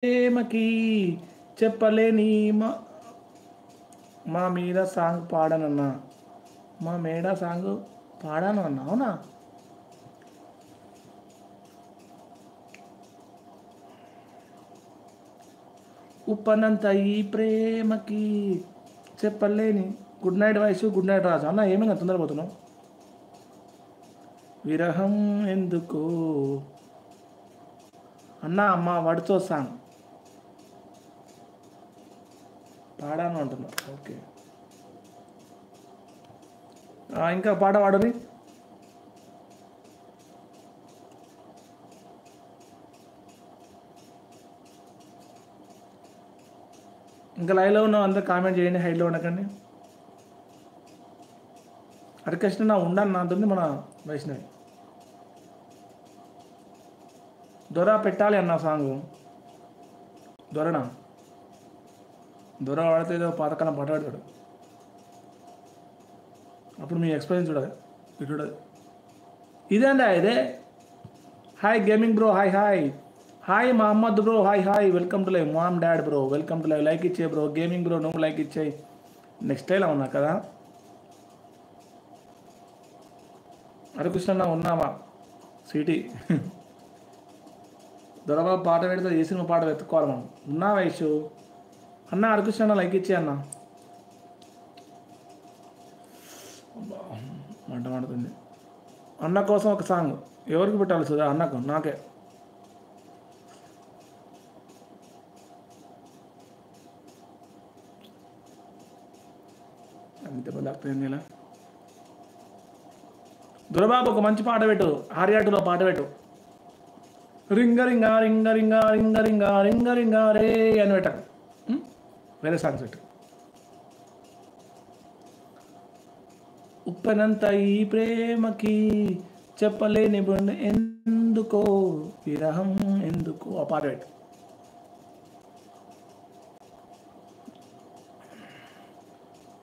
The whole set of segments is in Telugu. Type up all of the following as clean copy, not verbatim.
ప్రేమకి చెప్పలేని మా మా మీద సాంగ్ పాడనన్నా మా మేడ సాంగ్ పాడాను అన్నా అవునా ఉప్పనంత ఈ ప్రేమకి చెప్పలేని గుడ్ నైట్ వయసు గుడ్ నైట్ రాజు అన్న ఏమైనా తొందరపోతున్నావు విరహం ఎందుకు అన్న అమ్మ వడితో సాంగ్ పాడాను అంటున్నా ఓకే ఇంకా పాట పాడని ఇంకా లైవ్లో ఉన్న అందరూ కామెంట్ చేయండి హైలో ఉండకండి హరికృష్ణ నా ఉండను నా అంటుంది మన వైష్ణవి దొర పెట్టాలి అన్న సాంగ్ దొరనా దొర వాడితే ఏదో పాతకాలం పాట పాడతాడు అప్పుడు మీ ఎక్స్పీరియన్స్ చూడాలి చూడదు ఇదేందా ఇదే hi gaming bro hi hi hi Mohammed bro hi hi welcome to live mom dad bro welcome to live like ఇచ్చే బ్రో గేమింగ్ బ్రో నువ్వు లైక్ ఇచ్చేయి నెక్స్ట్ టైం ఉన్నా కదా హరికృష్ణ ఉన్నావా సిటీ దొరబాబు పాట పెడితే ఏ సినిమా పాట వెతుక్కోవాలి మనం ఉన్నా వయసు అన్న హరికృష్ణ లైక్ ఇచ్చే అన్న మంట మండుతుంది అన్న కోసం ఒక సాంగ్ ఎవరికి పెట్టాలి సుధా అన్నకు నాకే అంతే బలాక్పోయింది ఇలా దొరబాబు ఒక మంచి పాట పెట్టు ఆర్యాటులో పాట పెట్టు రింగ రింగ రింగ రింగ రింగ రింగ రింగ రింగ రే అని పెట్టకు వేరే సాంగ్స్ పెట్టు ఉప్పనంత ఈ ప్రేమకి చెప్పలేని ఎందుకో విరహం ఎందుకో ఆ పాట పెట్టు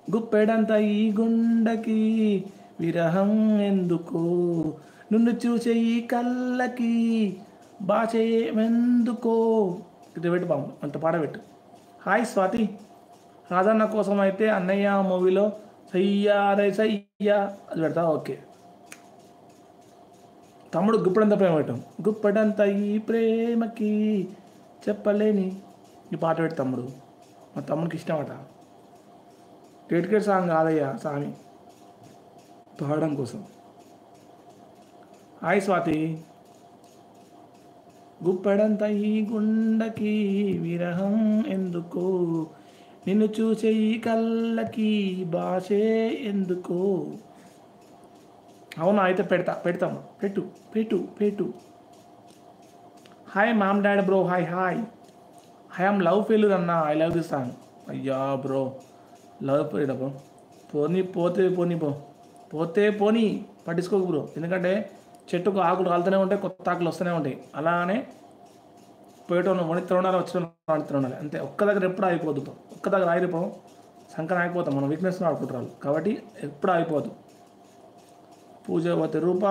గుప్పెడంత ఈ గుండకి విరహం ఎందుకో నిన్ను చూసే ఈ కళ్ళకి బాచేమెందుకో ఇది పెట్టు బాబు అంత పాడబెట్టు హాయ్ స్వాతి రాజన్న కోసం అయితే అన్నయ్య మూవీలో సయ్యా రే సయ్యా అది పెడతా ఓకే తమ్ముడు గుప్పడంత ప్రేమ పెట్టాం గుప్పడంత ఈ ప్రేమకి చెప్పలేని ఈ పాట పెట్టు తమ్ముడు మా తమ్ముడికి ఇష్టం అట క్రికెట్ సాంగ్ కాదయ్యా సామి పాడడం కోసం హాయ్ స్వాతి గుప్పెడంత ఈ గుండకి విరహం ఎందుకో నిన్ను చూసే ఈ కళ్ళకి భాషే ఎందుకో అవునా అయితే పెడతాము పెట్టు పెట్టు పెట్టు hi ma'am dad bro hi hi I'm love failure అన్న ఐ లవ్ దిస్ సాంగ్ అయ్యా బ్రో లవ్ ఫెయిల్యూర్ బ్రో పోతే పోనీ పట్టించుకోకు బ్రో ఎందుకంటే చెట్టుకు ఆకులు రాలుతూనే ఉంటాయి కొత్త ఆకులు వస్తూనే ఉంటాయి అలానే పోయేటోళ్ళు వణిత్తి ఉండాలి వచ్చిన వణిత్తి ఉండాలి అంతే ఒక్క దగ్గర ఎప్పుడు ఆగిపోద్దు ఒక్క దగ్గర ఆగిపోం సంకరం ఆగిపోతాం మనం వీక్నెస్ని ఆడుకుంటారు కాబట్టి ఎప్పుడు ఆగిపోదు పూజ పోతే రూప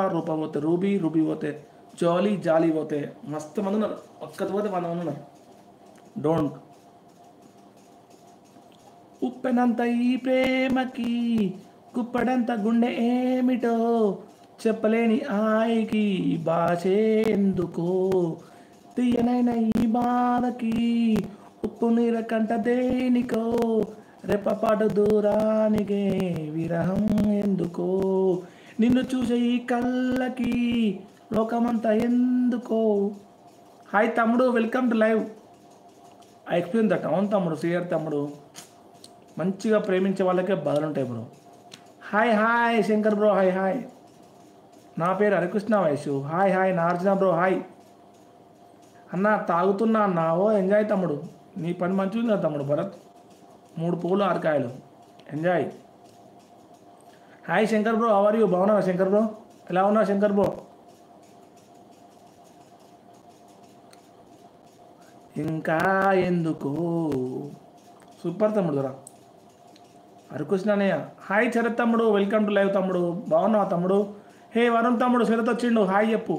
పోతే రూబీ పోతే జాలీ పోతే మస్తు మంది ఉన్నారు ఒక్కటి పోతే 100 మంది ఉన్నారు డోంట్ ఉప్పెనంత ఈ ప్రేమకి కుప్పడంత గుండె ఏమిటో చెప్పలేని ఆయికి భాషే ఎందుకో తీయనైన ఈ బాధకి ఉప్పు నీర కంట దేనికో రెప్పపాటు దూరానికే విరహం ఎందుకో నిన్ను చూసే ఈ కళ్ళకి లోకమంతా ఎందుకో హాయ్ తమ్ముడు welcome to live I explain that అవును తమ్ముడు సిఆర్ తమ్ముడు మంచిగా ప్రేమించే వాళ్ళకే బాధలుంటాయి bro hi Shankar bro hi నా పేరు హరికృష్ణ వయసు హాయ్ నార్జన బ్రో హాయ్ అన్న తాగుతున్నా అన్న ఓ ఎంజాయ్ తమ్ముడు నీ పని మంచిగా ఉంది తమ్ముడు భరత్ 3 పూలు 6 కాయలు enjoy hi Shankar bro how are you బాగున్నావా శంకర్ బ్రో ఎలా ఉన్నావు శంకర్ బ్రో ఇంకా ఎందుకు సూపర్ తమ్ముడు రా హరికృష్ణనయ్య హాయ్ శరత్ తమ్ముడు వెల్కమ్ టు లైవ్ తమ్ముడు బాగున్నావా తమ్ముడు హే వరుణ్ తమ్ముడు శరత్ వచ్చిండు హాయ్ చెప్పు